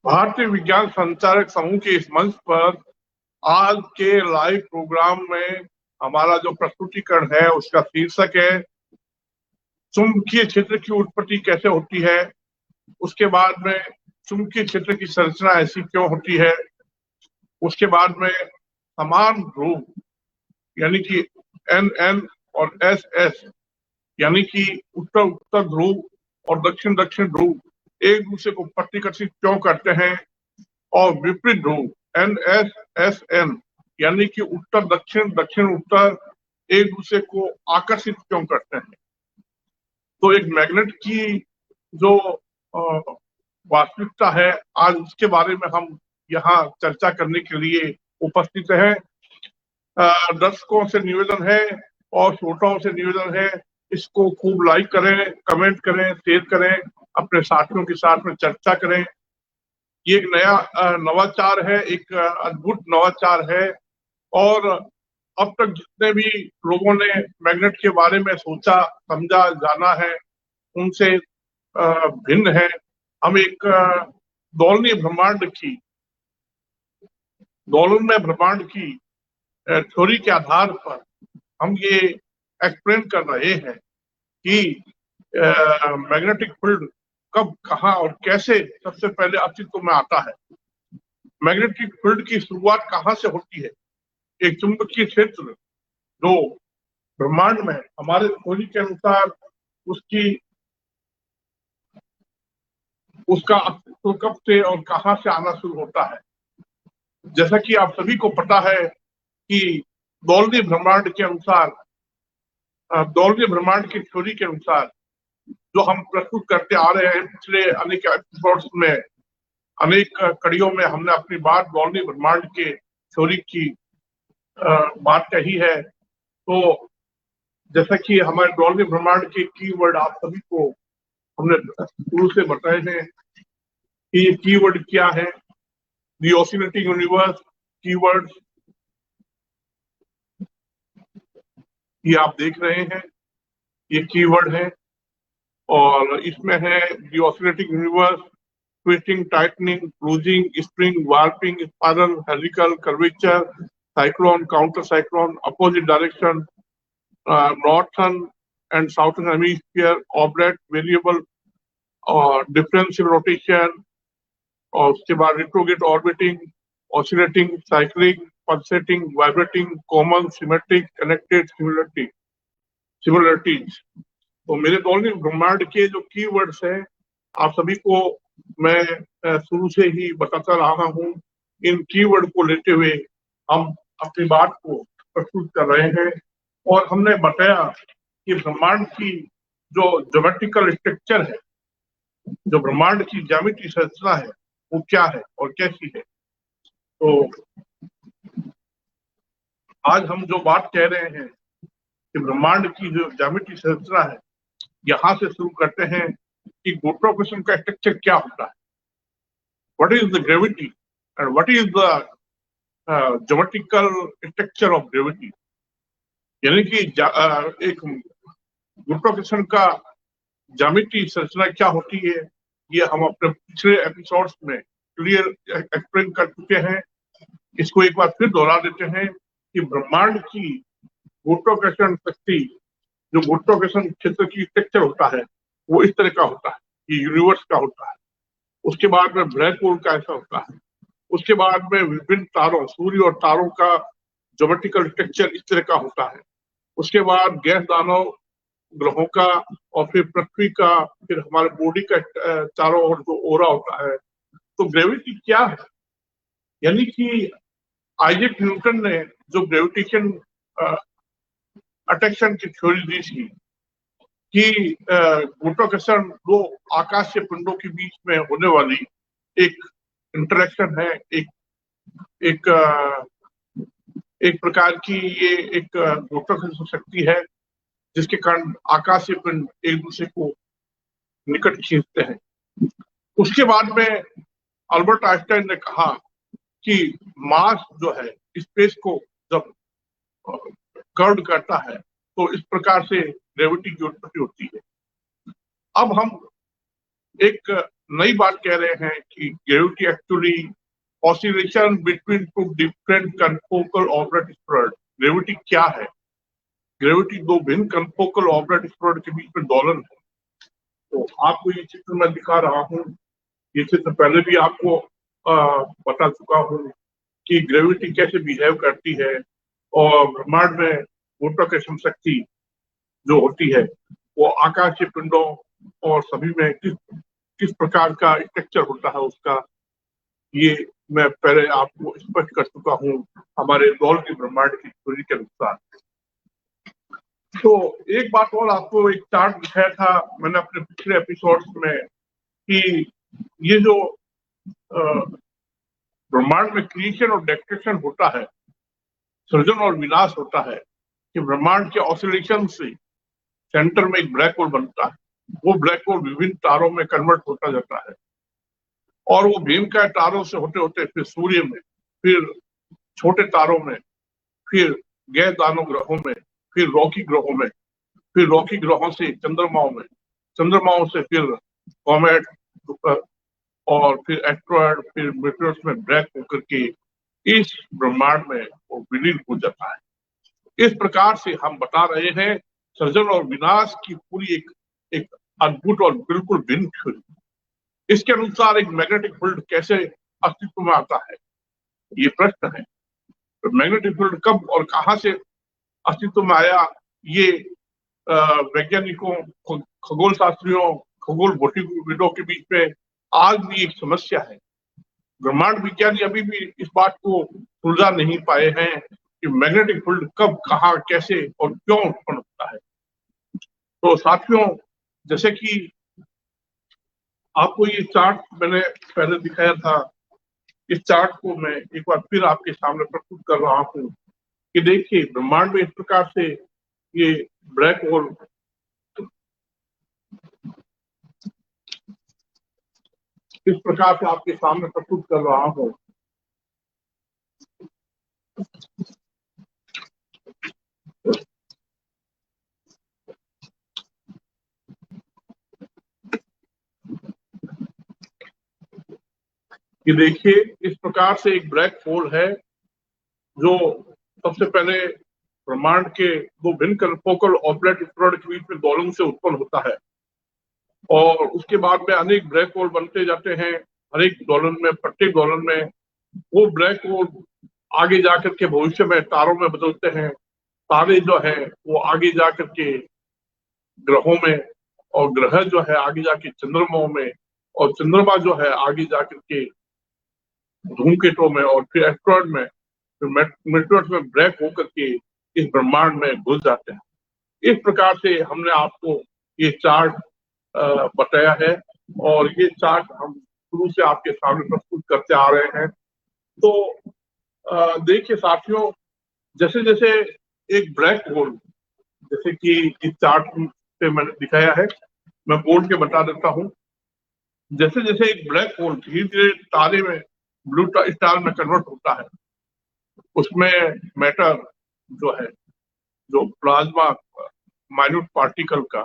भारतीय विज्ञान संचारक समूह के इस मंच पर आज के लाइव प्रोग्राम में हमारा जो प्रस्तुतिकरण है उसका शीर्षक है चुंबकीय क्षेत्र की उत्पत्ति कैसे होती है। उसके बाद में चुंबकीय क्षेत्र की संरचना ऐसी क्यों होती है। उसके बाद में समान ध्रुव यानी कि NN और SS यानी कि उत्तर उत्तर ध्रुव और दक्षिण दक्षिण ध्रुव एक दूसरे को प्रतिकर्षित क्यों करते हैं, और विपरीत ध्रुव NS SN यानी कि उत्तर दक्षिण दक्षिण उत्तर एक दूसरे को आकर्षित क्यों करते हैं। तो एक मैग्नेट की जो वास्तविकता है आज उसके बारे में हम यहाँ चर्चा करने के लिए उपस्थित हैं। दर्शकों से निवेदन है और श्रोताओं से निवेदन है, इसको खूब लाइक करें, कमेंट करें, शेयर करें, अपने साथियों के साथ में चर्चा करें। ये एक नया नवाचार है, एक अद्भुत नवाचार है और अब तक जितने भी लोगों ने मैग्नेट के बारे में सोचा समझा जाना है उनसे भिन्न है। हम एक दोलनीय ब्रह्मांड की थ्योरी के आधार पर हम ये एक्सप्लेन कर रहे हैं कि मैग्नेटिक फील्ड कब कहाँ और कैसे सबसे पहले अस्तित्व में आता है। मैग्नेटिक फील्ड की शुरुआत कहाँ से होती है। एक चुंबकीय क्षेत्र जो ब्रह्मांड में हमारे थ्योरी के अनुसार उसका अस्तित्व कब से और कहाँ से आना शुरू होता है। जैसा कि आप सभी को पता है कि दोलनीय ब्रह्मांड की थ्योरी के अनुसार जो हम प्रस्तुत करते आ रहे हैं, पिछले अनेक एपिसोड्स में अनेक कड़ियों में हमने अपनी बात दोलनीय ब्रह्मांड के थ्योरी की बात कही है। तो जैसा कि हमारे दोलनीय ब्रह्मांड के कीवर्ड आप सभी को हमने शुरू से बताए हैं कि ये कीवर्ड क्या है। द ऑसिलेटिंग यूनिवर्स कीवर्ड ये आप देख रहे हैं, ये कीवर्ड है और इसमें है the oscillating universe, twisting, tightening, cruising, spring, warping, spiral, helical, curvature, cyclone, counter cyclone, opposite direction, northern and southern hemisphere, oblate, variable और डिफरेंशियल रोटेशन, और उसके बाद retrograde orbiting, oscillating, cycling, pulsating, vibrating, common, symmetric, connected, similarities. तो मेरे दोलनीय ब्रह्मांड के जो keywords हैं आप सभी को मैं शुरू से ही बताता रहा हूँ। इन कीवर्ड को लेते हुए हम अपनी बात को प्रस्तुत कर रहे हैं और हमने बताया कि ब्रह्मांड की जो ज्योमेट्रिकल स्ट्रक्चर है, जो ब्रह्मांड की ज्यामितीय संरचना है वो क्या है और कैसी है। तो आज हम जो बात कह रहे हैं कि ब्रह्मांड की जो ज्यामितीय संरचना है, यहाँ से शुरू करते हैं कि गुरुत्वाकर्षण का स्ट्रक्चर क्या होता है, what is the gravity and what is the geometrical structure of gravity. यानी कि एक गुरुत्वाकर्षण का ज्यामितीय संरचना क्या होती है, ये हम अपने पिछले एपिसोड्स में क्लियर एक्सप्लेन कर चुके हैं। इसको एक बार फिर दोहरा देते हैं कि ब्रह्मांड की गुरुत्वाकर्षण शक्ति, जो गुरुत्वाकर्षण क्षेत्र की स्ट्रक्चर होता है वो इस तरह का होता है, ये यूनिवर्स का होता है। उसके बाद में ब्लैक होल का ऐसा होता है। उसके बाद में विभिन्न तारों, सूर्य और तारों का ज्योमेट्रिकल स्ट्रक्चर इस तरह का होता है। उसके बाद गैस दानव ग्रहों का और फिर पृथ्वी का, फिर हमारे बॉडी का चारों ओर जो ओरा होता है। तो ग्रेविटी क्या है, यानी कि आइजैक न्यूटन ने जो ग्रेविटेशन अट्रैक्शन की थ्योरी दी थी कि गुरुत्वाकर्षण दो आकाशीय पिंडों के बीच में होने वाली एक इंटरेक्शन है, एक प्रकार की ये एक गुरुत्वाकर्षण शक्ति है जिसके कारण आकाशीय पिंड एक दूसरे को निकट खींचते हैं। उसके बाद में अल्बर्ट आइंस्टाइन ने कहा कि मास जो है स्पेस को जब कर्व करता है तो इस प्रकार से ग्रेविटी की उत्पत्ति होती है। अब हम एक नई बात कह रहे हैं कि gravity actually oscillation between two different confocal orbit spread. Gravity क्या है? ग्रेविटी दो भिन्न कनफोकल ऑर्बिट स्प्रेड के बीच में दोलन है। तो आपको ये चित्र मैं दिखा रहा हूँ, ये चित्र पहले भी आपको बता चुका हूँ कि ग्रेविटी कैसे बिहेव करती है और ब्रह्मांड में गुरुत्वाकर्षण शक्ति जो होती है वो आकाशीय पिंडों और सभी में किस प्रकार का स्ट्रक्चर होता है उसका, ये मैं पहले आपको स्पष्ट कर चुका हूँ हमारे दौर की ब्रह्मांड की थ्योरी के अनुसार। तो एक बात और, आपको एक चार्ट दिखाया था मैंने अपने पिछले एपिसोड्स में कि ये जो ब्रह्मांड में क्रिएशन और डिस्ट्रक्शन होता है, सृजन और विनाश होता है, कि ब्रह्मांड के ऑसिलेशन से सेंटर में एक ब्लैक होल बनता है। वो ब्लैक होल विभिन्न तारों में कन्वर्ट होता जाता है और वो भीमकाय तारों से होते होते फिर सूर्य में, फिर छोटे तारों में, फिर गैस दानव ग्रहों में, फिर रॉकी ग्रहों में, फिर रॉकी ग्रहों से चंद्रमाओं में, चंद्रमाओं से फिर कॉमेट और फिर एस्ट्रॉयड, फिर मीटियोर्स में ब्लैक होकर के इस ब्रह्मांड में वो विलीन हो जाता है। इस प्रकार से हम बता रहे हैं सृजन और विनाश की पूरी एक अद्भुत और बिल्कुल भिन्न थ्योरी। इसके अनुसार एक मैग्नेटिक फील्ड कैसे अस्तित्व में आता है, ये प्रश्न है। तो मैग्नेटिक फील्ड कब और कहां से अस्तित्व में आया, ये वैज्ञानिकों, खगोल शास्त्रियों, खगोल भौतिकविदों के बीच में आज भी एक समस्या है। ब्रह्मांड विज्ञानी अभी भी इस बात को सुलझा नहीं पाए हैं कि मैग्नेटिक फील्ड कब, कहां, कैसे और क्यों उत्पन्न होता है। तो साथियों, जैसे कि आपको ये चार्ट मैंने पहले दिखाया था, इस चार्ट को मैं एक बार फिर आपके सामने प्रस्तुत कर रहा हूँ कि देखिए ब्रह्मांड में इस प्रकार से ये ब्लैक होल इस प्रकार से आपके सामने प्रस्तुत कर रहा हूँ। कि देखिए इस प्रकार से एक ब्लैक होल है जो सबसे पहले ब्रह्मांड के दो भिन्न कनफोकल ऑर्बिट स्प्रेड के बीच में दोलन से उत्पन्न होता है और उसके बाद में अनेक ब्लैक होल बनते जाते हैं। हर एक दोलन में, प्रत्येक दोलन में वो ब्लैक होल आगे जाकर के भविष्य में तारों में बदलते हैं। तारे जो है वो आगे जाकर के ग्रहों में, और ग्रह जो है आगे जाके चंद्रमाओं में, और चंद्रमा जो है आगे जाकर के धूमकेतुओं में, और फिर एस्ट्रॉयड में, फिर मेटेरियल्स में ब्लैक होकर के इस ब्रह्मांड में घुस जाते हैं। इस प्रकार से हमने आपको ये चार्ट बताया है और ये चार्ट हम शुरू से आपके सामने प्रस्तुत करते आ रहे हैं। तो देखिए साथियों, जैसे जैसे एक ब्लैक होल, जैसे कि इस चार्ट पे मैंने दिखाया है, मैं बोर्ड के बता देता हूँ। जैसे जैसे एक ब्लैक होल धीरे धीरे तारे में, ब्लू स्टार में कन्वर्ट होता है, उसमें मैटर जो है, जो प्लाज्मा माइन्यूट पार्टिकल का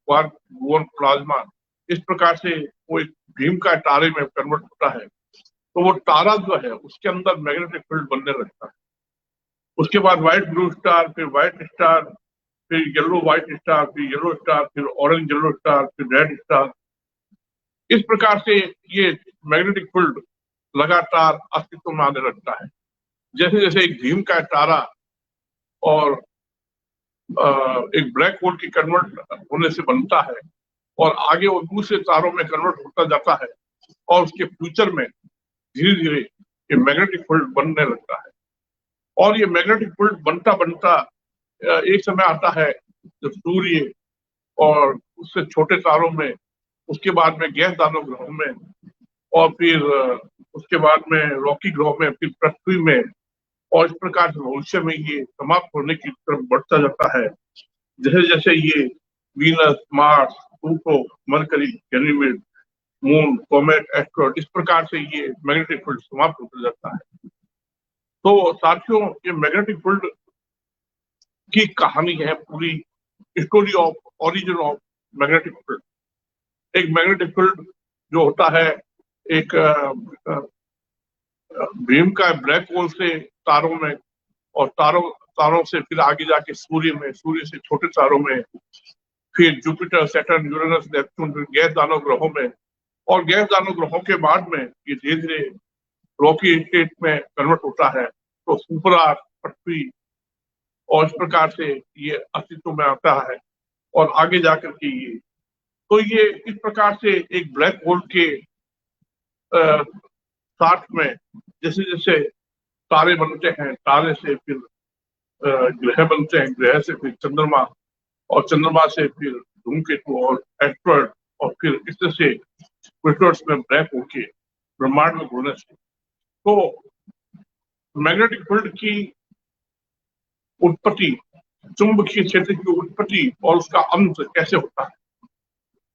क्वार्क गूऑन प्लाज्मा, इस प्रकार से वो एक भीमकाय तारे में कन्वर्ट होता है। तो वो तारा जो है उसके अंदर मैग्नेटिक फील्ड बनने लगता है। उसके बाद व्हाइट ब्लू स्टार, फिर व्हाइट स्टार, फिर येलो व्हाइट स्टार, फिर येलो स्टार, फिर ऑरेंज येलो स्टार, फिर रेड स्टार। इस प्रकार से ये मैग्नेटिक फील्ड लगातार अस्तित्व में आने लगता है। जैसे जैसे एक भीमकाय तारा और एक ब्लैक होल की कन्वर्ट होने से बनता है और आगे वो दूसरे तारों में कन्वर्ट होता जाता है और उसके फ्यूचर में धीरे धीरे ये मैग्नेटिक फील्ड बनने लगता है। और ये मैग्नेटिक फील्ड बनता बनता एक समय आता है जब सूर्य और उससे छोटे तारों में, उसके बाद में गैस दानव ग्रहों में, और फिर उसके बाद में रॉकी ग्रहों में, फिर पृथ्वी में, और इस प्रकार से भविष्य में ये समाप्त होने की तरफ बढ़ता जाता है। जैसे जैसे ये Venus, Mars, Pluto, mercury, Ganymede, moon, comet, asteroid, इस प्रकार से ये मैग्नेटिक फील्ड समाप्त होता जाता है। तो साथियों, ये मैग्नेटिक फील्ड की कहानी है पूरी, story of origin of magnetic field. एक मैग्नेटिक फील्ड जो होता है एक भीम का ब्लैक होल से तारों में, और तारों से फिर आगे जाके सूर्य में, सूर्य से छोटे तारों में, फिर Jupiter, Saturn, Uranus, Neptune, gas दानव ग्रहों में, और गैस दानव ग्रहों के बाद में ये धीरे धीरे रॉकी स्टेट में कन्वर्ट होता है, तो सुपरआर, पृथ्वी, और इस प्रकार से ये अस्तित्व में आता है और आगे जाकर के ये इस प्रकार से एक ब्लैक होल के साथ में जैसे जैसे तारे बनते हैं, तारे से फिर ग्रह बनते हैं, ग्रह से फिर चंद्रमा, और चंद्रमा से फिर धूमकेतु और एस्ट्रॉइड, और फिर इस तरह से क्रिस्टल्स में ब्लैक होके ब्रह्मांड में घूमने से, तो मैग्नेटिक फील्ड की उत्पत्ति, चुंबकीय क्षेत्र की उत्पत्ति और उसका अंत कैसे होता है,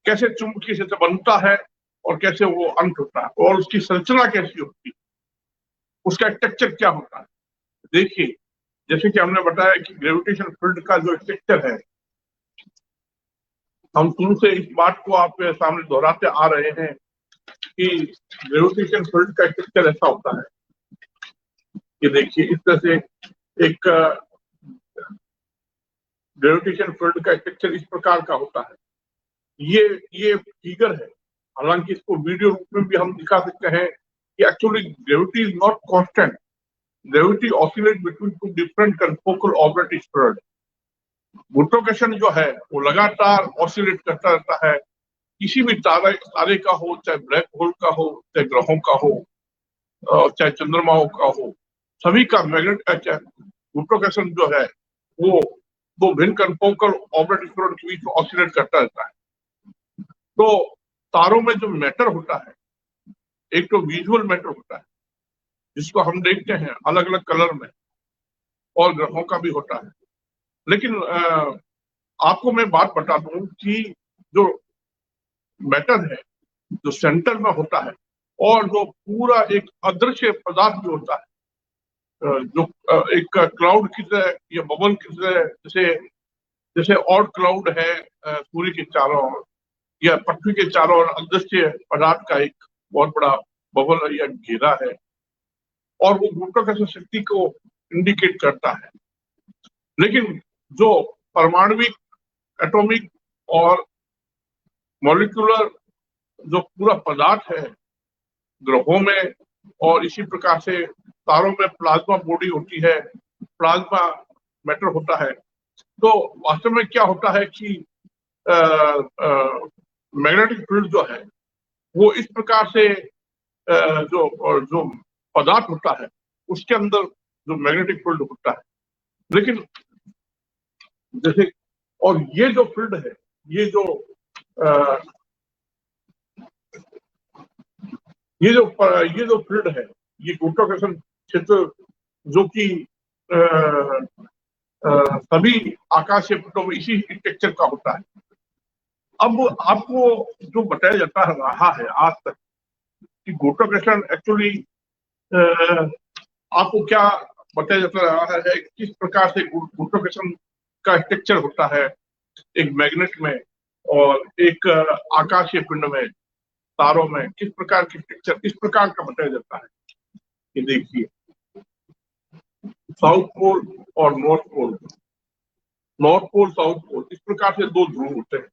कैसे चुंबकीय क्षेत्र बनता है और कैसे वो अंत होता है, और उसकी संरचना कैसी होती है, उसका स्ट्रक्चर क्या होता है। देखिए, जैसे कि हमने बताया कि ग्रेविटेशन फील्ड का जो स्ट्रक्चर है, हम शुरू से इस बात को आपके सामने दोहराते आ रहे हैं कि ग्रेविटेशन फील्ड का स्ट्रक्चर ऐसा होता है कि देखिए, इस तरह से एक ग्रेविटेशन फील्ड का स्ट्रक्चर इस प्रकार का होता है। ये फिगर है, हालांकि इसको वीडियो रूप में भी हम दिखा सकते हैं कि actually gravity is not constant, gravity oscillate between two different confocal orbit spread. गुरुत्वाकर्षण जो है वो लगातार ऑसिलेट करता रहता है, किसी भी तारे का हो, चाहे ब्लैक होल का हो, चाहे ग्रहों का हो, चाहे चंद्रमाओं का हो, सभी का गुरुत्वाकर्षण जो है वो दो भिन्न कन्फोकल ऑर्बिट स्प्रेड के बीच ऑसिलेट करता रहता है। तो तारों में जो मैटर होता है, एक तो विजुअल मैटर होता है जिसको हम देखते हैं अलग अलग कलर में, और ग्रहों का भी होता है। लेकिन आपको मैं बात बता दूं कि जो मैटर है जो सेंटर में होता है, और जो पूरा एक अदृश्य पदार्थ जो होता है, जो एक क्लाउड की तरह या बबल की तरह, जैसे और क्लाउड है सूर्य के चारों ओर या पृथ्वी के चारों ओर, अदृश्य पदार्थ का एक बहुत बड़ा बबल या घेरा है, और वो गुरुत्वाकर्षण शक्ति को इंडिकेट करता है। लेकिन जो परमाणुविक, एटॉमिक और मॉलिक्यूलर जो पूरा पदार्थ है ग्रहों में, और इसी प्रकार से तारों में प्लाज्मा बॉडी होती है, प्लाज्मा मैटर होता है, तो वास्तव में क्या होता है कि मैग्नेटिक फील्ड जो है वो इस प्रकार से जो पदार्थ होता है उसके अंदर जो मैग्नेटिक फील्ड होता है। लेकिन जैसे, और ये जो फील्ड है, ये जो फील्ड है, ये गुरुत्वाकर्षण क्षेत्र जो कि सभी आकाशीय पिंडों में इसी स्ट्रक्चर का होता है। अब आपको जो बताया जाता रहा है आज तक कि गुरुत्वाकर्षण एक्चुअली आपको क्या बताया जाता रहा है, किस प्रकार से गुरुत्वाकर्षण का स्ट्रक्चर होता है एक मैग्नेट में और एक आकाशीय पिंड में, तारों में किस प्रकार की स्ट्रक्चर, इस प्रकार का बताया जाता है कि देखिए, साउथ पोल और नॉर्थ पोल, साउथ पोल, इस प्रकार से दो ध्रुव होते हैं।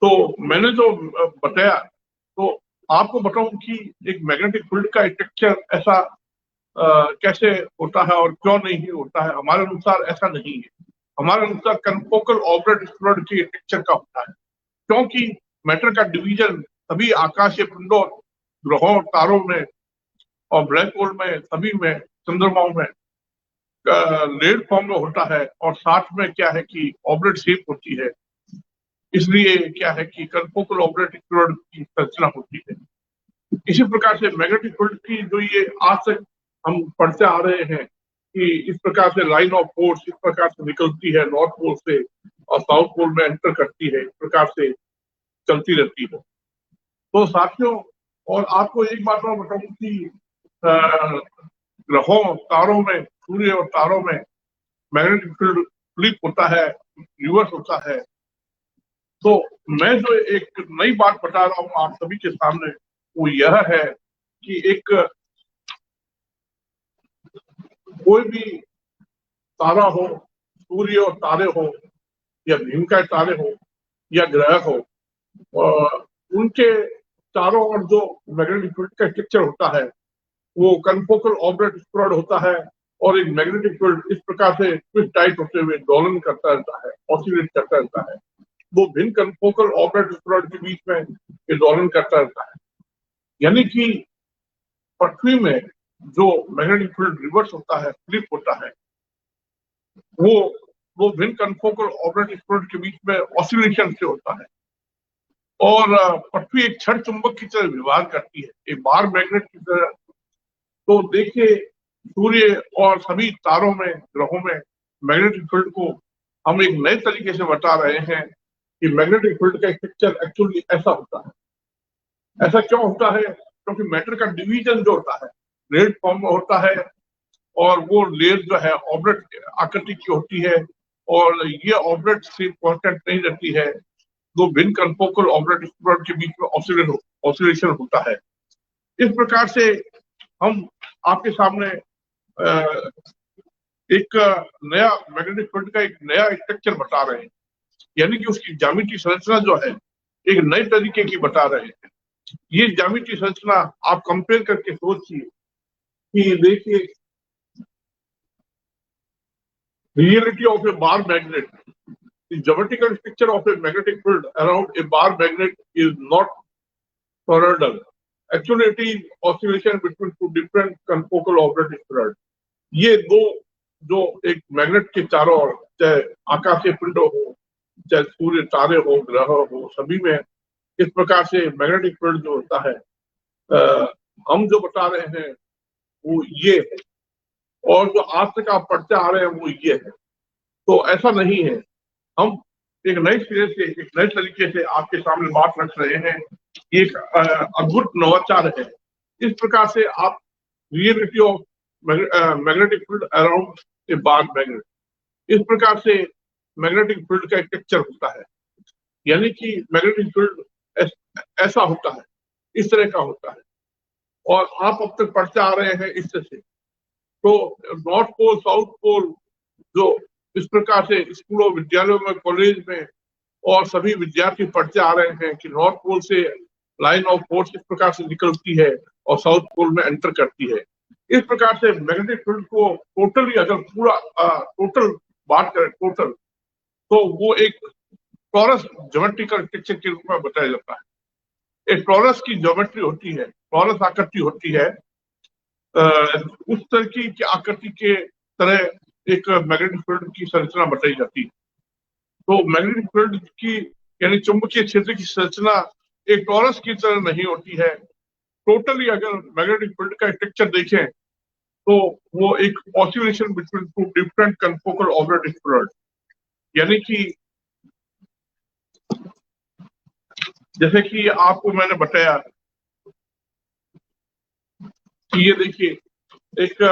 तो मैंने जो बताया, तो आपको बताऊं कि एक मैग्नेटिक फील्ड का स्ट्रक्चर ऐसा कैसे होता है और क्यों नहीं होता है। हमारे अनुसार ऐसा नहीं है, हमारे अनुसार कन्फोकल ऑर्बिट स्प्रेड के स्ट्रक्चर का होता है, क्योंकि मैटर का डिवीजन सभी आकाशीय पिंडों, ग्रहों, तारों में और ब्लैक होल में, सभी में, चंद्रमाओं में लेड फॉर्म में होता है, और साथ में क्या है कि ऑब्लेट शेप होती है, इसलिए क्या है कि कन्फोकल ऑब्लेट स्प्रेड की संरचना होती है। इसी प्रकार से मैग्नेटिक फील्ड की जो ये आज तक हम पढ़ते आ रहे हैं कि इस प्रकार से लाइन ऑफ फोर्स इस प्रकार से निकलती है नॉर्थ पोल से और साउथ पोल में एंटर करती है, इस प्रकार से चलती रहती है। तो साथियों, और आपको एक बात और बताऊं कि ग्रहों, तारों में, सूर्य और तारों में मैग्नेटिक फील्ड फ्लिप होता है, रिवर्स होता है, तो मैं जो एक नई बात बता रहा हूँ आप सभी के सामने वो यह है कि एक कोई भी तारा हो, सूर्य और तारे हो या भीमकाय तारे हो या ग्रह हो, उनके चारों ओर जो मैग्नेटिक फील्ड का स्ट्रक्चर होता है वो कनफोकल ऑर्बिट स्प्रेड होता है और एक मैग्नेटिक फील्ड इस प्रकार से ट्विस्ट टाइट होते हुए दोलन करता रहता है, ऑसिलेट करता रहता है। वो भिन्न कनफोकल ऑर्बिट स्प्रेड के बीच में ये दोलन करता रहता है। यानी कि पृथ्वी में जो मैग्नेटिक फील्ड रिवर्स होता है, फ्लिप होता है, वो भिन्न कनफोकल ऑर्बिट स्प्रेड के बीच में ऑसिलेशन से होता है। और पृथ्वी एक क्षण चुंबक की तरह व्यवहार करती है, एक बार मैग्नेट की तरह। तो देखिए सूर्य और सभी तारों में, ग्रहों में मैग्नेटिक फील्ड को हम एक नए तरीके से बता रहे हैं कि मैग्नेटिक फील्ड का स्ट्रक्चर एक्चुअली ऐसा होता है। ऐसा क्यों होता है? क्योंकि मैटर का डिवीजन जो होता है लेयर फॉर्म में होता है और वो लेयर जो है ऑब्लेट आकृति की होती है और ये ऑब्लेट से कांस्टेंट नहीं रहती है। दो भिन्न कनफोकल ऑब्लेट के बीच में ऑसिलेशन होता है। इस प्रकार से हम आपके सामने एक नया मैग्नेटिक फील्ड का एक नया स्ट्रक्चर बता रहे हैं, यानी कि उसकी ज्यामितीय संरचना जो है एक नए तरीके की बता रहे हैं। ये ज्यामितीय संरचना आप कंपेयर करके सोचिए कि देखिए reality of A bar magnet, the geometrical structure of a magnetic field around a bar magnet is not toroidal. Actually, it is oscillation between two different confocal orbit spread. ये दो जो एक मैग्नेट के चारों ओर, चाहे आकाशीय पिंड हो, चाहे सूर्य, तारे हो, ग्रह हो, सभी में इस प्रकार से मैग्नेटिक फील्ड जो होता है हम जो बता रहे हैं वो ये है, और जो आज तक आप पढ़ते आ रहे हैं वो ये है। तो ऐसा नहीं है, हम एक नए सिरे से, एक नए तरीके से आपके सामने बात रख रहे हैं। एक अद्भुत नवाचार है। इस प्रकार से आप reality of magnetic field around a bar magnet, इस प्रकार से मैग्नेटिक फील्ड का स्ट्रक्चर होता है। यानी कि मैग्नेटिक फील्ड ऐसा होता है, इस तरह का होता है, और आप अब तक पढ़ते आ रहे हैं इस तरह से। तो नॉर्थ पोल, साउथ पोल जो इस प्रकार से स्कूलों, विद्यालयों में, कॉलेज में और सभी विद्यार्थी पढ़ते आ रहे हैं कि नॉर्थ पोल से लाइन ऑफ फोर्स इस प्रकार से निकलती है और साउथ पोल में एंटर करती है। इस प्रकार से मैग्नेटिक फील्ड को टोटली अगर पूरा टोटल बात करें, टोटल, तो वो एक टॉरस ज्योमेट्रिकल स्ट्रक्चर के रूप में बताया जाता है। एक टॉरस की ज्योमेट्री होती है, टॉरस आकृति होती है, उस तरह की आकृति के तरह एक मैग्नेटिक फील्ड की संरचना बताई जाती है। तो मैग्नेटिक फील्ड की यानी चुंबकीय क्षेत्र की संरचना एक टॉरस की तरह नहीं होती है। टोटली अगर मैग्नेटिक फील्ड का स्ट्रक्चर देखें तो वो एक oscillation between two different confocal orbit spread, यानी कि जैसे कि आपको मैंने बताया कि ये देखिए एक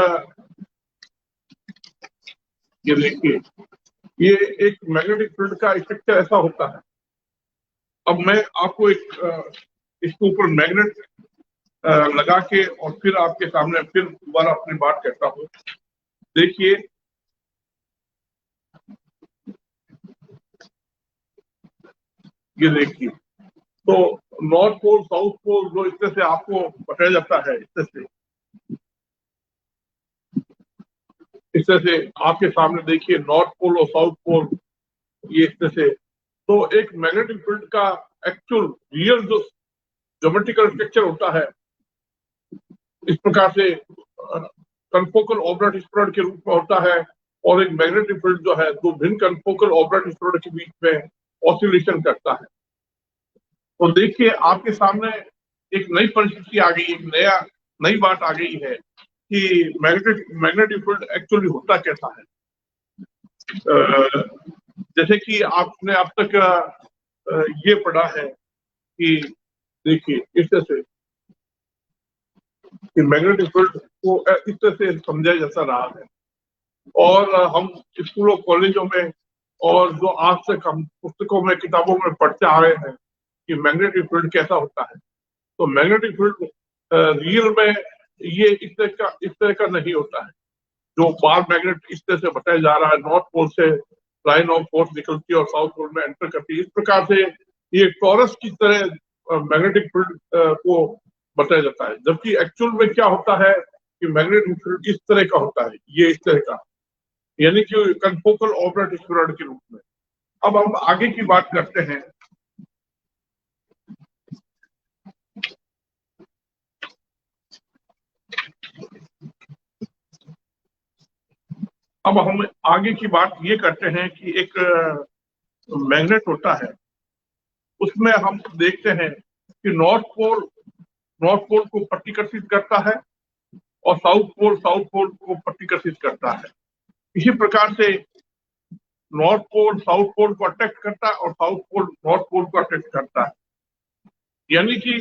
ये देखिए ये एक मैग्नेटिक फील्ड का स्ट्रक्चर ऐसा होता है। अब मैं आपको एक इसके ऊपर मैग्नेट लगा के और फिर आपके सामने फिर दोबारा अपनी बात कहता हूँ। देखिए ये देखिए, तो नॉर्थ पोल, साउथ पोल जो इस तरह से आपको बताया जाता है, इस तरह से आपके सामने देखिए नॉर्थ पोल और साउथ पोल, ये इस तरह से। तो एक मैग्नेटिक फील्ड का एक्चुअल रियल जो ज्योमेट्रिकल स्ट्रक्चर होता है इस प्रकार से कनफोकल ऑर्बिट स्प्रेड के रूप में होता है, और एक मैग्नेटिक फील्ड जो है दो भिन्न कनफोकल ऑर्बिट स्प्रेड के बीच में ऑसिलेशन करता है। तो देखिए आपके सामने एक नई परिस्थिति आ गई, एक नई बात आ गई है कि मैग्नेटिक फील्ड एक्चुअली होता कैसा है। जैसे कि आपने अब तक ये पढ़ा है कि देखिए इस तरह से कि मैग्नेटिक फील्ड को इस तरह से समझा जाता रहा है, और हम स्कूलों, कॉलेजों में और जो आज तक हम पुस्तकों में किताबों में पढ़ते आ रहे हैं कि मैग्नेटिक फील्ड कैसा होता है, तो मैग्नेटिक फील्ड रियल में ये इस तरह का नहीं होता है। जो बार मैग्नेट इस तरह से बताया जा रहा है, नॉर्थ पोल से लाइन ऑफ फोर्स निकलती है और साउथ पोल में एंटर करती है, इस प्रकार से ये टॉरस की तरह मैग्नेटिक फील्ड को बताया जाता है। जबकि एक्चुअल में क्या होता है कि मैग्नेटिक फील्ड इस तरह का होता है, ये इस तरह का, यानी कि कनफोकल ऑब्लेट स्फीरॉइड के रूप में। अब हम आगे की बात करते हैं। अब हम आगे की बात ये करते हैं कि एक मैग्नेट होता है, उसमें हम देखते हैं कि नॉर्थ पोल को प्रतिकर्षित करता है और साउथ पोल को प्रतिकर्षित करता है। इसी प्रकार से नॉर्थ पोल साउथ पोल को अट्रैक्ट करता है और साउथ पोल नॉर्थ पोल को अट्रैक्ट करता है। यानी कि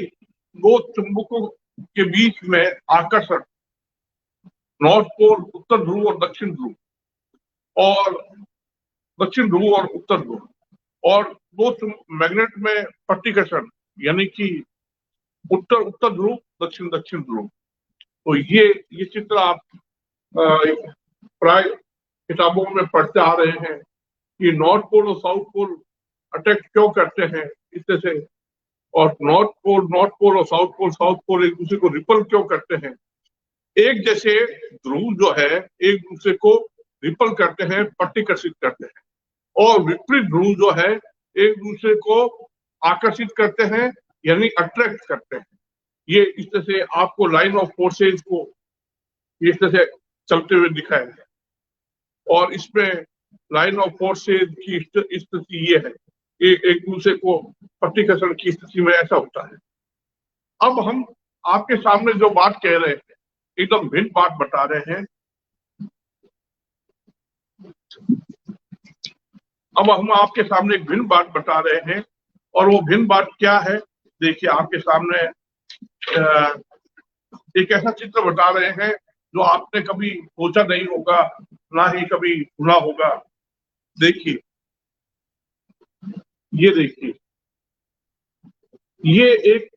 दो चुंबकों के बीच में आकर्षण, नॉर्थ पोल उत्तर ध्रुव और दक्षिण ध्रुव, और दक्षिण ध्रुव और उत्तर ध्रुव, और दो मैग्नेट में प्रतिकर्षण, यानी कि उत्तर ध्रुव दक्षिण ध्रुव। तो ये चित्र आप प्राय किताबों में पढ़ते आ रहे हैं कि नॉर्थ पोल और साउथ पोल अटैक क्यों करते हैं इस तरह से, और नॉर्थ पोल और साउथ पोल एक दूसरे को रिपल क्यों करते हैं। एक जैसे ध्रुव जो है एक दूसरे को रिपल करते हैं, प्रतिकर्षित करते हैं, और विपरीत ध्रुव जो है एक दूसरे को आकर्षित करते हैं, यानी अट्रैक्ट करते हैं। ये इस तरह से आपको लाइन ऑफ फोर्सेज को इस तरह से चलते हुए दिखाया है, और इसमें लाइन ऑफ फोर्सेज की स्थिति ये है कि एक दूसरे को प्रतिकर्षण की स्थिति में ऐसा होता है। अब हम आपके सामने जो बात कह रहे हैं एकदम भिन्न बात बता रहे हैं। अब हम आपके सामने एक भिन्न बात बता रहे हैं, और वो भिन्न बात क्या है, देखिए आपके सामने एक ऐसा चित्र बता रहे हैं जो आपने कभी सोचा नहीं होगा, ना ही कभी सुना होगा। देखिए, ये देखिए, ये एक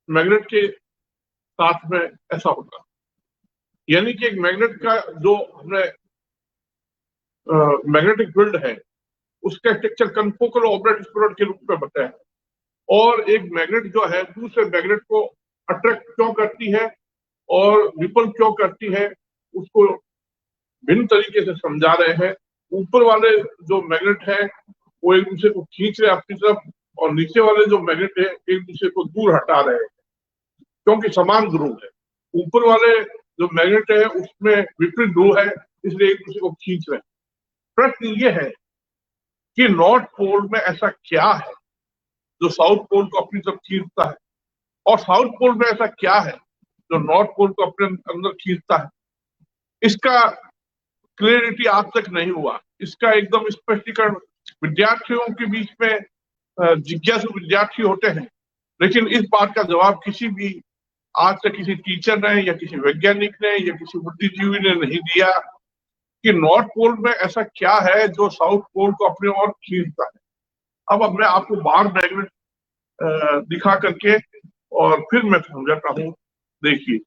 मैग्नेट के साथ में ऐसा होगा, यानी कि एक मैग्नेट का जो हमने मैग्नेटिक फील्ड है उसका स्ट्रक्चर कनफोकल ऑब्लेट स्फीरॉइड के रूप में बताया है, और एक मैग्नेट जो है दूसरे मैग्नेट को अट्रैक्ट क्यों करती है और रिपल क्यों करती है, उसको भिन्न तरीके से समझा रहे हैं। ऊपर वाले जो मैग्नेट है वो एक दूसरे को खींच रहे अपनी तरफ, और नीचे वाले जो मैग्नेट है एक दूसरे को दूर हटा रहे हैं, क्योंकि समान ध्रुव है। ऊपर वाले जो मैग्नेट है उसमें विपरीत ध्रुव है, इसलिए एक दूसरे को खींच रहे हैं। प्रश्न ये है कि नॉर्थ पोल में ऐसा क्या है जो साउथ पोल को अपनी तरफ खींचता है, और साउथ पोल में ऐसा क्या है जो नॉर्थ पोल को अपने अंदर खींचता है। इसका क्लियरिटी आज तक नहीं हुआ। इसका एकदम स्पष्टीकरण विद्यार्थियों के बीच में जिज्ञासु विद्यार्थी होते हैं, लेकिन इस बात का जवाब किसी भी आज तक किसी टीचर ने या किसी वैज्ञानिक ने या किसी बुद्धिजीवी ने नहीं दिया कि नॉर्थ पोल में ऐसा क्या है जो साउथ पोल को अपनी ओर खींचता है। अब मैं आपको बार मैग्नेट दिखा करके और फिर मैं समझाता हूं। देखिए,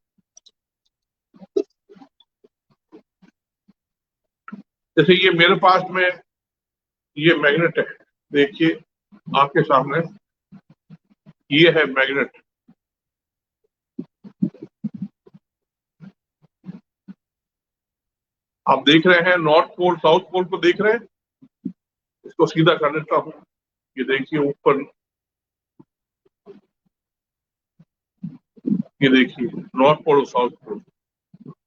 जैसे ये मेरे पास में ये मैग्नेट है, देखिए आपके सामने ये है मैग्नेट। आप देख रहे हैं नॉर्थ पोल साउथ पोल को देख रहे हैं। इसको सीधा कर देता हूं। ये देखिए ऊपर, ये देखिए नॉर्थ पोल और साउथ पोल,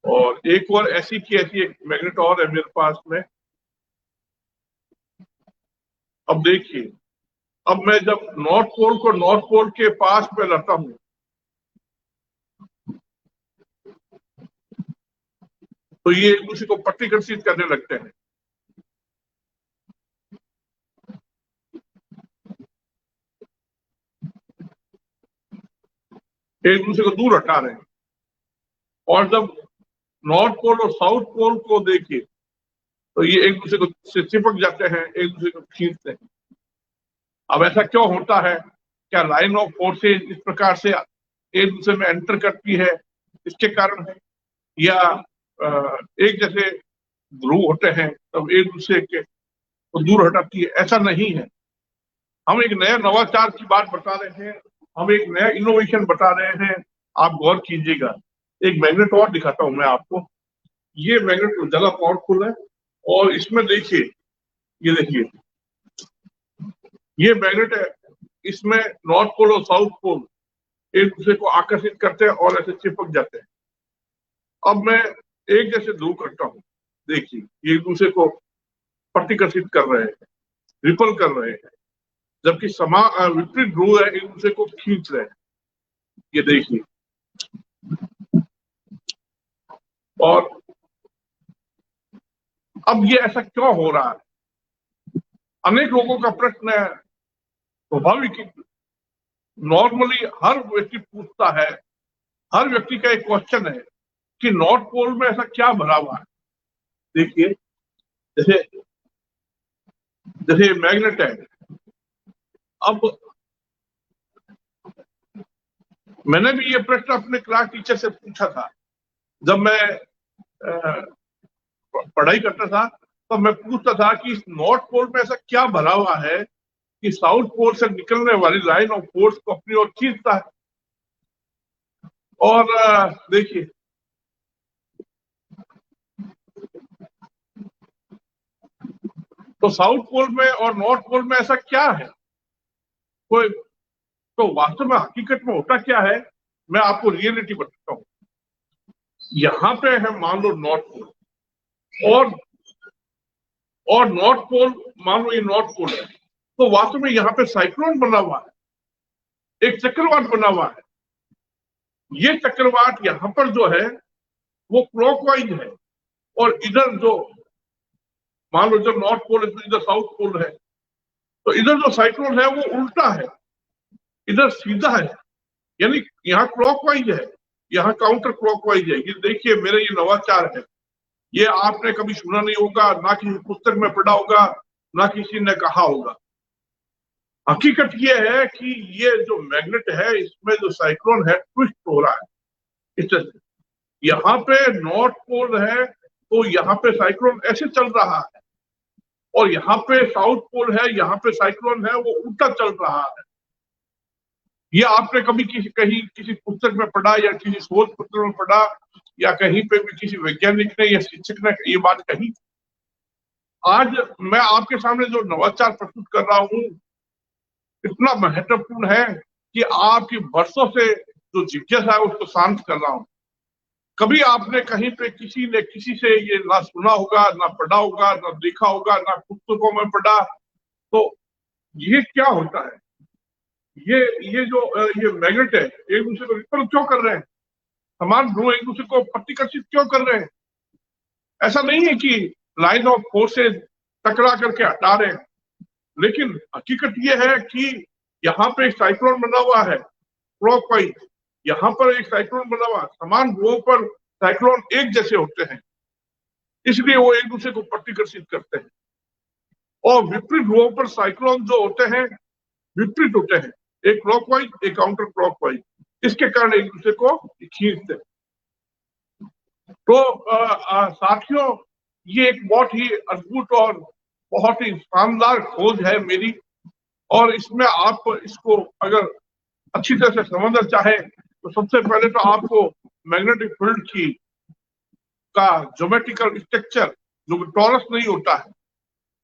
और एक और ऐसी की ऐसी एक मैग्नेट और है मेरे पास में। अब देखिए, अब मैं जब नॉर्थ पोल को नॉर्थ पोल के पास में लाता हूं तो ये एक दूसरे को प्रतिकर्षित करने लगते हैं। एक दूसरे को दूर हटा रहे हैं। और जब नॉर्थ पोल और साउथ पोल को देखिए तो ये एक दूसरे को से चिपक जाते हैं, एक दूसरे को खींचते हैं। अब ऐसा क्यों होता है? क्या लाइन ऑफ फोर्सेज इस प्रकार से एक दूसरे में एंटर करती है, इसके कारण है, या एक जैसे ध्रुव होते हैं तब एक दूसरे के तो दूर हटाती है? ऐसा नहीं है। हम एक नया नवाचार की बात बता रहे हैं, हम एक नया इनोवेशन बता रहे हैं। आप गौर कीजिएगा, एक मैग्नेट और दिखाता हूं मैं आपको। ये मैग्नेट ज्यादा पावरफुल है और इसमें देखिए, ये देखिए, ये मैग्नेट है, इसमें नॉर्थ पोल और साउथ पोल एक दूसरे को आकर्षित करते हैं और ऐसे चिपक जाते हैं। अब मैं एक जैसे ध्रुव करता हूं, देखिए ये एक दूसरे को प्रतिकर्षित कर रहे हैं, रिपल कर रहे हैं, जबकि विपरीत ध्रुव है, एक दूसरे को खींच रहे हैं। ये देखिए, और अब ये ऐसा क्यों हो रहा है? अनेक लोगों का प्रश्न है, स्वाभाविक, नॉर्मली हर व्यक्ति पूछता है, हर व्यक्ति का एक क्वेश्चन है कि नॉर्थ पोल में ऐसा क्या भरा हुआ है। देखिए, जैसे जैसे मैग्नेट है, अब मैंने भी ये प्रश्न अपने क्लास टीचर से पूछा था जब मैं पढ़ाई करता था, तब मैं पूछता था कि इस नॉर्थ पोल में ऐसा क्या भरा हुआ है कि साउथ पोल से निकलने वाली लाइन ऑफ फोर्स को अपनी ओर खींचता है। और देखिए, तो साउथ पोल में और नॉर्थ पोल में ऐसा क्या है? कोई तो वास्तव में हकीकत में होता क्या है, मैं आपको रियलिटी बताता हूँ। यहाँ पे है मान लो नॉर्थ पोल, और नॉर्थ पोल, मान लो ये नॉर्थ पोल है, तो वास्तव में यहाँ पे साइक्लोन बना हुआ है, एक चक्रवात बना हुआ है। ये चक्रवात यहाँ पर जो है वो क्लॉकवाइज है, और इधर जो मान लो जो नॉर्थ पोल है तो इधर साउथ पोल है, तो इधर जो साइक्लोन है वो उल्टा है, इधर सीधा है, यानी यहाँ क्लॉकवाइज है, यहाँ काउंटर क्लॉकवाइज है। ये देखिए, मेरा ये नवाचार है, ये आपने कभी सुना नहीं होगा, ना किसी पुस्तक में पढ़ा होगा, ना किसी ने कहा होगा। हकीकत ये है कि ये जो मैग्नेट है, इसमें जो साइक्लोन है ट्विस्ट हो रहा है इस तरह से। यहाँ पे नॉर्थ पोल है तो यहाँ पे साइक्लोन ऐसे चल रहा है, और यहाँ पे साउथ पोल है, यहाँ पे साइक्लोन है वो उल्टा चल रहा है। ये आपने कभी कहीं किसी पुस्तक में पढ़ा, या किसी शोध पत्र में पढ़ा, या कहीं पे भी किसी वैज्ञानिक ने या शिक्षक ने ये बात कही? आज मैं आपके सामने जो नवाचार प्रस्तुत कर रहा हूँ इतना महत्वपूर्ण है कि आपकी वर्षों से जो जिज्ञासा है उसको शांत कर रहा हूँ। कभी आपने कहीं पे किसी ने किसी से ये ना सुना होगा, ना पढ़ा होगा, ना देखा होगा, ना पुस्तकों में पढ़ा। तो ये क्या होता है? ये जो ये मैग्नेट है, एक दूसरे को रिपल क्यों कर रहे हैं? समान ध्रुव एक दूसरे को प्रतिकर्षित क्यों कर रहे हैं? ऐसा नहीं है कि लाइन ऑफ फोर्सेस टकरा करके हटा रहे हैं, लेकिन हकीकत ये है कि यहाँ पे एक साइक्लोन बना हुआ है क्लॉकवाइज, यहाँ पर एक साइक्लोन बना हुआ, समान ध्रुवों पर साइक्लोन एक जैसे होते हैं, इसलिए वो एक दूसरे को प्रतिकर्षित करते हैं। और विपरीत ध्रुवों पर साइक्लोन जो होते हैं विपरीत होते हैं, एक क्लॉकवाइज एक काउंटर क्लॉकवाइज, इसके कारण एक दूसरे को खींचते हैं। तो साथियों, ये एक बहुत ही अद्भुत और बहुत ही शानदार खोज है मेरी, और इसमें आप इसको अगर अच्छी तरह से समझना चाहे तो सबसे पहले तो आपको मैग्नेटिक फील्ड की का ज्योमेट्रिकल स्ट्रक्चर, जो टॉरस नहीं होता है,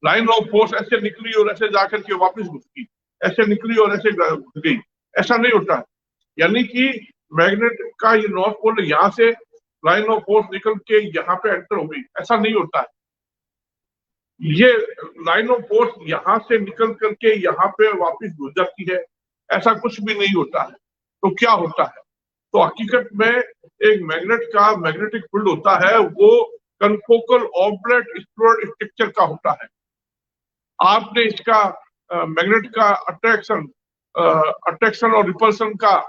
लाइन ऑफ फोर्स ऐसे निकली और ऐसे जाकर के वापस घुस गई, ऐसे निकली और ऐसे घुस गई, ऐसा नहीं होता है। यानी कि मैग्नेट का ये नॉर्थ पोल यहाँ से लाइन ऑफ फोर्स निकल के यहाँ पे एंटर हो गई, ऐसा नहीं होता है। ये लाइन ऑफ फोर्स यहाँ से निकल करके यहाँ पे वापस घुस जाती है, ऐसा कुछ भी नहीं होता है। तो क्या होता है? तो हकीकत में एक मैग्नेट का मैग्नेटिक फील्ड होता है वो कनफोकल ऑब्लेट स्ट्रक्चर का होता है। आपने इसका मैग्नेट का अट्रैक्शन और रिपल्सन का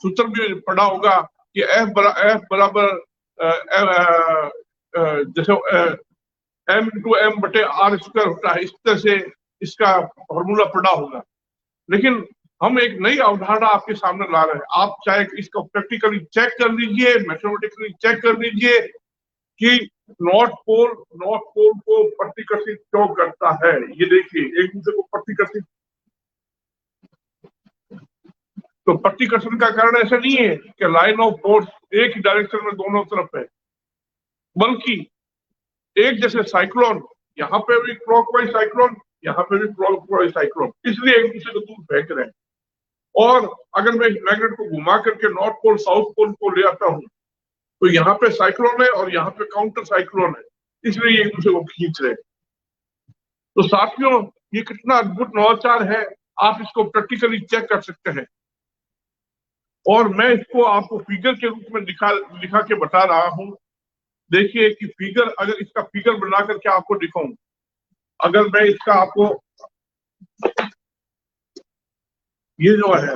सूत्र भी पढ़ा होगा कि F बराबर जैसे m/m/r² होता है, इस तरह से इसका फॉर्मूला पढ़ा होगा। लेकिन हम एक नई अवधारणा आपके सामने ला रहे हैं। आप चाहे इसको प्रैक्टिकली चेक कर लीजिए, मैथमेटिकली चेक कर लीजिए कि नॉर्थ पोल को प्रतिकर्षित क्यों करता है। ये देखिए, एक दूसरे को प्रतिकर्षित, तो प्रतिकर्षण का कारण ऐसा नहीं है कि लाइन ऑफ फोर्स एक ही डायरेक्शन में दोनों तरफ है, बल्कि एक जैसे साइक्लोन, यहाँ पे भी क्लॉकवाइज साइक्लोन, यहाँ पे भी क्लॉकवाइज साइक्लोन, इसलिए एक दूसरे को दूर फेंक रहे हैं। और अगर मैं मैग्नेट को घुमा करके नॉर्थ पोल साउथ पोल को ले आता हूं, तो यहाँ पे साइक्लोन है और यहाँ पे काउंटर साइक्लोन है, इसलिए एक दूसरे को खींच रहे हैं। तो साथियों, ये कितना अद्भुत नवाचार है, आप इसको प्रैक्टिकली चेक कर सकते हैं। और मैं इसको आपको फिगर के रूप में लिखा के बता रहा हूं। देखिए कि फिगर, अगर इसका फिगर बना करके आपको दिखाऊं, अगर मैं इसका आपको, ये जो है,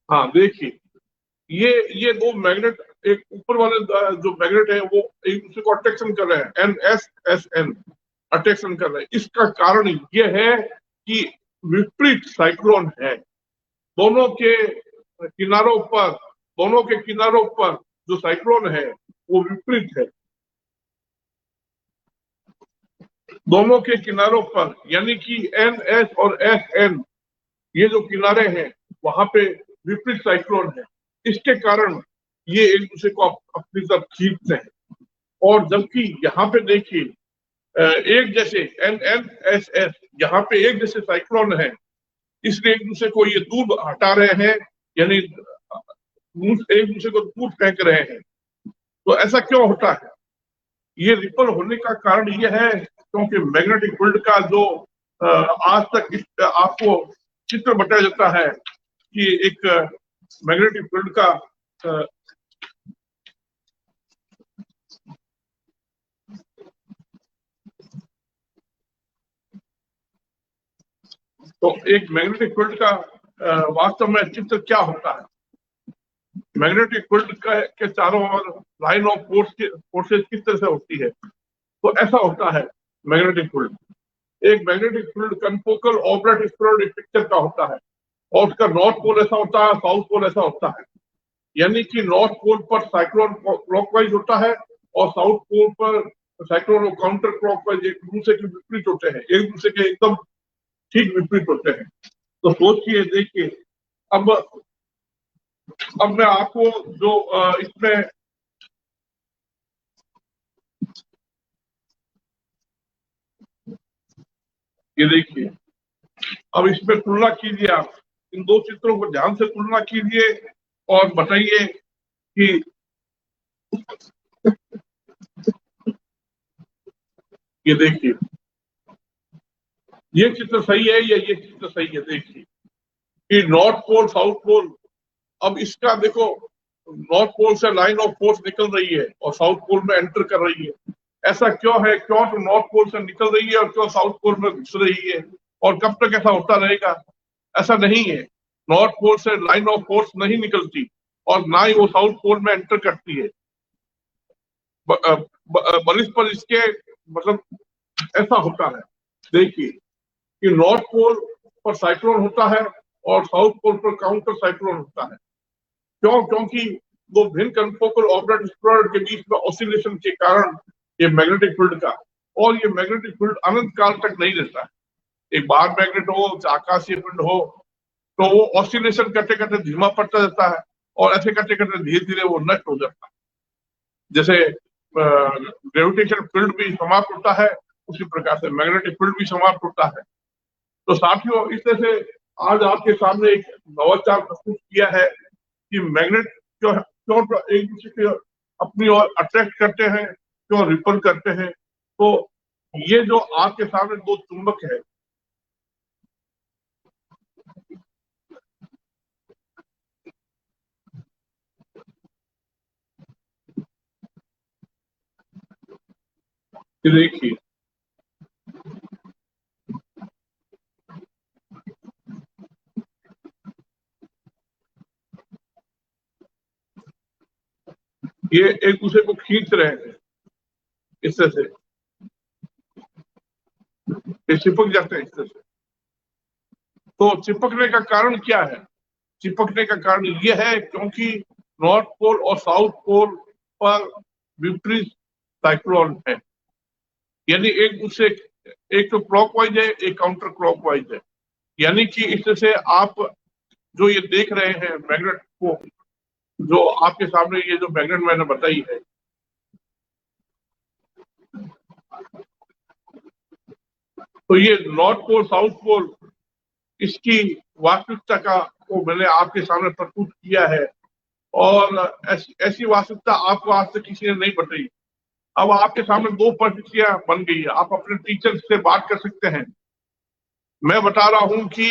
हाँ देखिए, ये दो मैग्नेट, एक ऊपर वाले जो मैग्नेट है वो एक दूसरे को अट्रैक्शन कर रहे हैं, NS/SN अट्रैक्शन कर रहे हैं। इसका कारण ये है कि विपरीत साइक्लोन है। दोनों के किनारों पर जो साइक्लोन है वो विपरीत है, दोनों के किनारों पर, यानी कि NS और SN, ये जो किनारे हैं वहां पे विपरीत साइक्लोन है। इसके कारण ये एक दूसरे को अपनी तरफ खींचते हैं। और जबकि यहाँ पे देखिए, एक जैसे NNSS, यहाँ पे एक जैसे साइक्लोन है, इसलिए एक दूसरे को ये दूर हटा रहे हैं, यानी एक दूसरे को दूर फेंक रहे हैं। तो ऐसा क्यों होता है? ये रिपल होने का कारण ये है क्योंकि मैग्नेटिक फील्ड का जो आज तक आपको चित्र बताया जाता है कि एक मैग्नेटिक फील्ड का तो एक मैग्नेटिक फील्ड का वास्तव में चित्र क्या होता है? मैग्नेटिक फील्ड के चारों ओर लाइन ऑफ फोर्सेस किस तरह से होती है? तो ऐसा होता है मैग्नेटिक फील्ड। एक magnetic field confocal oblate spheroid structure का होता है, और उसका नॉर्थ पोल ऐसा होता है, साउथ पोल ऐसा होता है। यानी कि नॉर्थ पोल पर साइक्लोन क्लॉकवाइज होता है और साउथ पोल पर साइक्लोन और काउंटर क्लॉकवाइज एक दूसरे के विपरीत होते हैं, एक दूसरे के एकदम ठीक विपरीत होते हैं। तो सोचिए, देखिए, अब मैं आपको जो इसमें ये देखिए, अब इसमें तुलना कीजिए, आप इन दो चित्रों को ध्यान से तुलना कीजिए और बताइए कि ये देखिए, ये चित्र सही है या ये चित्र सही है? देखिए कि नॉर्थ पोल साउथ पोल, अब इसका देखो, नॉर्थ पोल से लाइन ऑफ फोर्स निकल रही है और साउथ पोल में एंटर कर रही है। ऐसा क्यों है? क्यों तो नॉर्थ पोल से निकल रही है और क्यों साउथ पोल में घुस रही है? और कब तक ऐसा होता रहेगा? ऐसा नहीं है, नॉर्थ पोल से लाइन ऑफ फोर्स नहीं निकलती और ना ही वो साउथ पोल में एंटर करती है। बलिस पर इसके मतलब ऐसा होता है, देखिए कि नॉर्थ पोल पर साइक्लोन होता है और साउथ पोल पर काउंटर साइक्लोन होता है। क्यों? क्योंकि वो भिन्न कनफोकल ऑब्लेट स्फेरॉइड के बीच में ऑसिलेशन के कारण ये मैग्नेटिक फील्ड का, और ये मैग्नेटिक फील्ड अनंत काल तक नहीं रहता है। एक बाहर मैग्नेट हो, आकाशीय पिंड हो, तो वो ऑसिलेशन करते करते धीमा पड़ता जाता है और ऐसे करते करते धीरे धीरे वो नष्ट हो जाता है। जैसे ग्रेविटेशन फील्ड भी समाप्त होता है, उसी प्रकार से मैग्नेटिक फील्ड भी समाप्त होता है। तो साथियों, इस तरह से आज आपके सामने एक नवाचार प्रस्तुत किया है कि मैग्नेट क्यों एक दूसरे के अपनी ओर अट्रैक्ट करते हैं, क्यों रिपल करते हैं। तो ये जो आपके सामने दो चुंबक है, देखिए ये एक दूसरे को खींच रहे हैं, इस तरह से ये चिपक जाते हैं इस तरह से। तो चिपकने का कारण क्या है? चिपकने का कारण यह है क्योंकि नॉर्थ पोल और साउथ पोल पर विपरीत साइक्लोन है, यानी एक दूसरे, एक तो क्लॉकवाइज है, एक काउंटर क्लॉकवाइज है। यानी कि इस तरह से आप जो ये देख रहे हैं मैग्नेट को, जो आपके सामने ये जो मैग्नेट मैंने बताई है, तो ये नॉर्थ पोल साउथ पोल, इसकी वास्तविकता का को मैंने आपके सामने प्रस्तुत किया है। और ऐसी वास्तविकता आपको आज तक किसी ने नहीं बताई। अब आपके सामने दो परिस्थितियां बन गई है, आप अपने टीचर से बात कर सकते हैं। मैं बता रहा हूं कि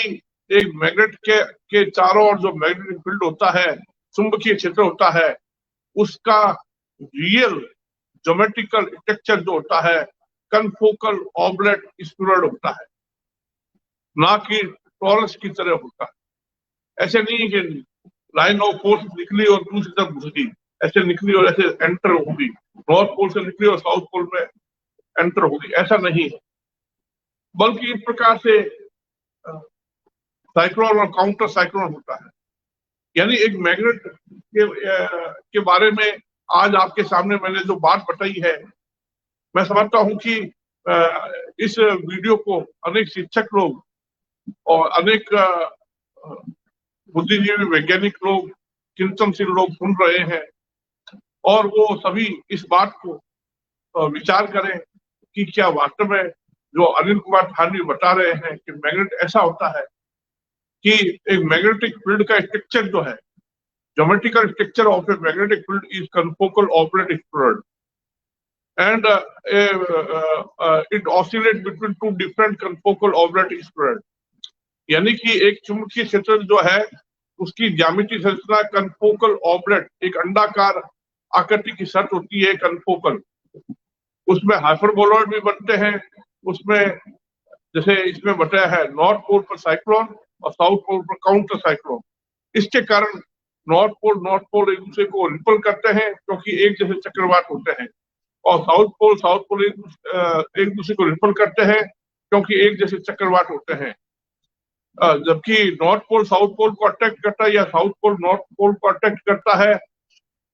एक मैग्नेट के चारों ओर जो मैग्नेटिक फील्ड होता है, चुंबकीय क्षेत्र होता है, उसका रियल ज्योमेट्रिकल स्ट्रक्चर जो होता है कनफोकल ऑब्लेट स्पिरल होता है, ना कि टॉरस की तरह होता है। ऐसे नहीं है कि लाइन ऑफ फोर्स निकली और दूसरी तरफ घुस गई, ऐसे निकली और ऐसे एंटर होगी, नॉर्थ पोल से निकली और साउथ पोल में एंटर होगी, ऐसा नहीं है। बल्कि इस प्रकार से साइक्लोन और काउंटर साइक्लोन होता है। यानी एक मैग्नेट के बारे में आज आपके सामने मैंने जो बात बताई है, मैं समझता हूं कि इस वीडियो को अनेक शिक्षक लोग और अनेक बुद्धिजीवी वैज्ञानिक लोग, चिंतनशील लोग सुन रहे हैं, और वो सभी इस बात को विचार करें कि क्या वास्तव में जो अनिल कुमार थानवी बता रहे हैं कि मैग्नेट ऐसा होता है कि एक मैग्नेटिक फील्ड का स्ट्रक्चर जो है, geometrical structure of a magnetic field is confocal oblate spiral and it oscillates between two different confocal oblate spiral। यानी कि एक चुंबकीय क्षेत्र जो है उसकी ज्यामितीय संरचना कनफोकल ऑब्लेट, एक अंडाकार आकृति की सतह होती है कनफोकल, उसमें हाइपरबोलॉइड भी बनते हैं। उसमें जैसे इसमें बताया है नॉर्थ पोल पर साइक्लोन और साउथ पोल पर काउंटर साइक्लोन। इसके कारण नॉर्थ पोल एक दूसरे को रिपल करते हैं क्योंकि एक जैसे चक्रवात होते हैं, और साउथ पोल एक दूसरे को रिपल करते हैं क्योंकि एक जैसे चक्रवात होते हैं। जबकि नॉर्थ पोल साउथ पोल को अट्रैक्ट करता है या साउथ पोल नॉर्थ पोल को अट्रैक्ट करता है,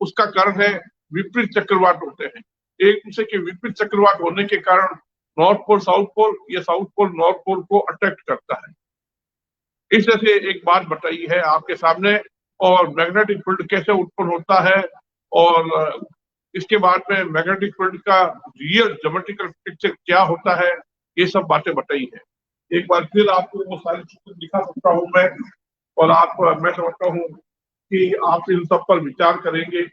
उसका कारण है विपरीत चक्रवात होते हैं। एक दूसरे के विपरीत चक्रवात होने के कारण नॉर्थ पोल साउथ पोल या साउथ पोल नॉर्थ पोल को अट्रैक्ट करता है। इस तरह से एक बात बताई है आपके सामने, और मैग्नेटिक फील्ड कैसे उत्पन्न होता है, और इसके बाद में मैग्नेटिक फील्ड का रियल ज्योमेट्रिकल स्ट्रक्चर क्या होता है, ये सब बातें बताई है। एक बार फिर आपको वो सारी चीजें दिखा सकता हूं मैं, और मैं समझता हूं कि आप इन सब पर विचार करेंगे।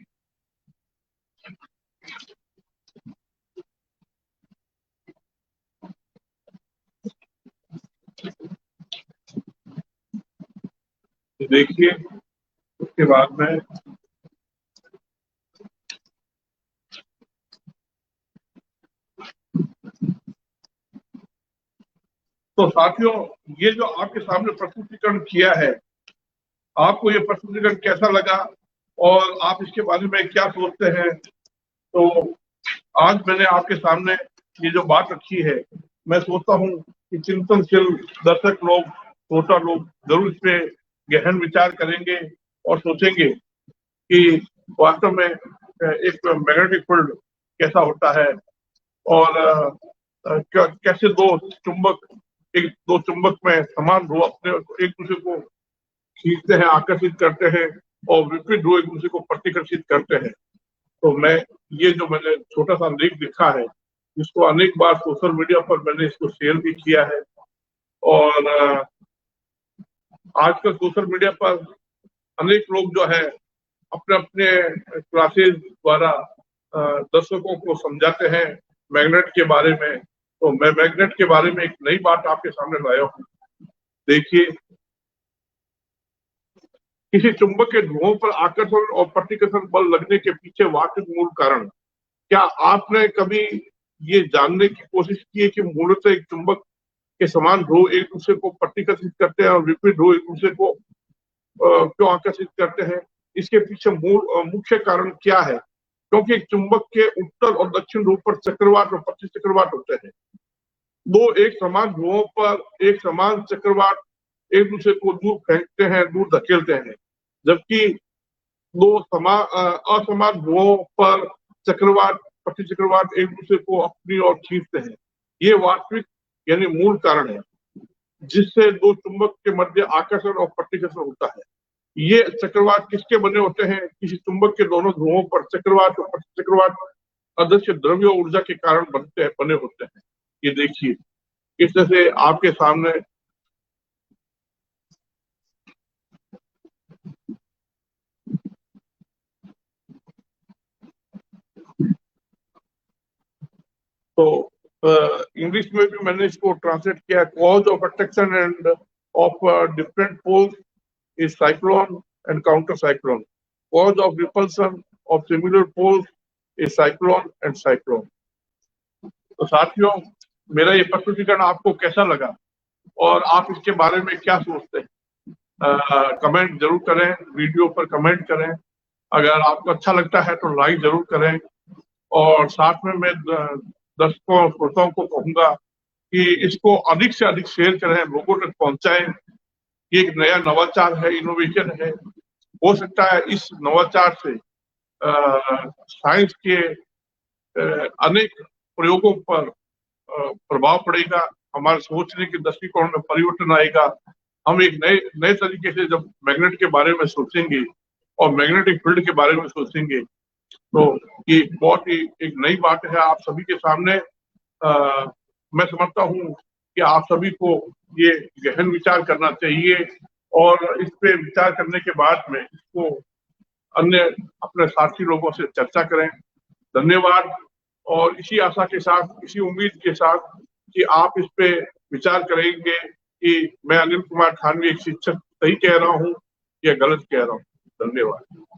देखिए उसके बाद में तो साथियों, ये जो आपके सामने प्रस्तुतिकरण किया है, आपको ये प्रस्तुतिकरण कैसा लगा और आप इसके बारे में क्या सोचते हैं? तो आज मैंने आपके सामने ये जो बात रखी है, मैं सोचता हूँ कि चिंतनशील दर्शक लोग, श्रोता लोग जरूर इस पे गहन विचार करेंगे और सोचेंगे कि वास्तव में एक मैग्नेटिक फील्ड कैसा होता है, और कैसे दो चुंबक में समान ध्रुव अपने एक दूसरे को खींचते हैं, आकर्षित करते हैं, और विपरीत ध्रुव एक दूसरे को प्रतिकर्षित करते हैं। तो मैंने छोटा सा लेख लिखा है, जिसको अनेक बार सोशल मीडिया पर मैंने इसको शेयर भी किया है, और आजकल सोशल मीडिया पर अनेक लोग जो है अपने अपने क्लासेस द्वारा दर्शकों को समझाते हैं मैग्नेट के बारे में। तो मैं मैग्नेट के बारे में एक नई बात आपके सामने लाया हूँ। देखिए, किसी चुंबक के ध्रुवों पर आकर्षण और प्रतिकर्षण बल लगने के पीछे वास्तविक मूल कारण, क्या आपने कभी ये जानने की कोशिश की है कि मूलतः एक चुंबक के समान ध्रुव एक दूसरे को प्रतिकर्षित करते हैं और विपरीत ध्रुव एक दूसरे को क्यों आकर्षित करते हैं? इसके पीछे मुख्य कारण क्या है? क्योंकि एक चुंबक के उत्तर और दक्षिण ध्रुव पर चक्रवात और प्रतिचक्रवात होते हैं। दो एक समान ध्रुवों पर एक समान चक्रवात एक दूसरे को दूर फेंकते हैं, दूर धकेलते हैं, जबकि दो असमान ध्रुवों पर चक्रवात प्रतिचक्रवात एक दूसरे को अपनी ओर खींचते हैं। ये वास्तविक यानी मूल कारण है जिससे दो चुंबक के मध्य आकर्षण और प्रतिकर्षण होता है। ये चक्रवात किसके बने होते हैं? किसी चुंबक के दोनों ध्रुवों पर चक्रवात और प्रतिचक्रवात अदृश्य द्रव्य ऊर्जा के कारण बने होते हैं। ये देखिए इस तरह से आपके सामने तो इंग्लिश में भी मैंने इसको ट्रांसलेट किया, cause of attraction and of different poles is cyclone and counter cyclone, cause of repulsion of similar poles is cyclone and cyclone. तो साथियों, मेरा ये प्रस्तुतिकरण आपको कैसा लगा और आप इसके बारे में क्या सोचते हैं? कमेंट जरूर करें, वीडियो पर कमेंट करें। अगर आपको अच्छा लगता है तो लाइक जरूर करें और साथ में मैं दर्शकों और श्रोताओं को कहूंगा कि इसको अधिक से अधिक शेयर करें, लोगों तक पहुंचाएं। ये एक नया नवाचार है, इनोवेशन है। हो सकता है इस नवाचार से साइंस के अनेक प्रयोगों पर प्रभाव पड़ेगा, हमारे सोचने के दृष्टिकोण में परिवर्तन आएगा। हम एक नए तरीके से जब मैग्नेट के बारे में सोचेंगे और मैग्नेटिक फील्ड के बारे में सोचेंगे तो ये बहुत ही एक नई बात है आप सभी के सामने। मैं समझता हूँ कि आप सभी को ये गहन विचार करना चाहिए और इस पे विचार करने के बाद में इसको अन्य अपने साथी लोगों से चर्चा करें। धन्यवाद। और इसी आशा के साथ, इसी उम्मीद के साथ कि आप इस पे विचार करेंगे कि मैं अनिल कुमार थानवी एक शिक्षक सही कह रहा हूँ या गलत कह रहा हूँ। धन्यवाद।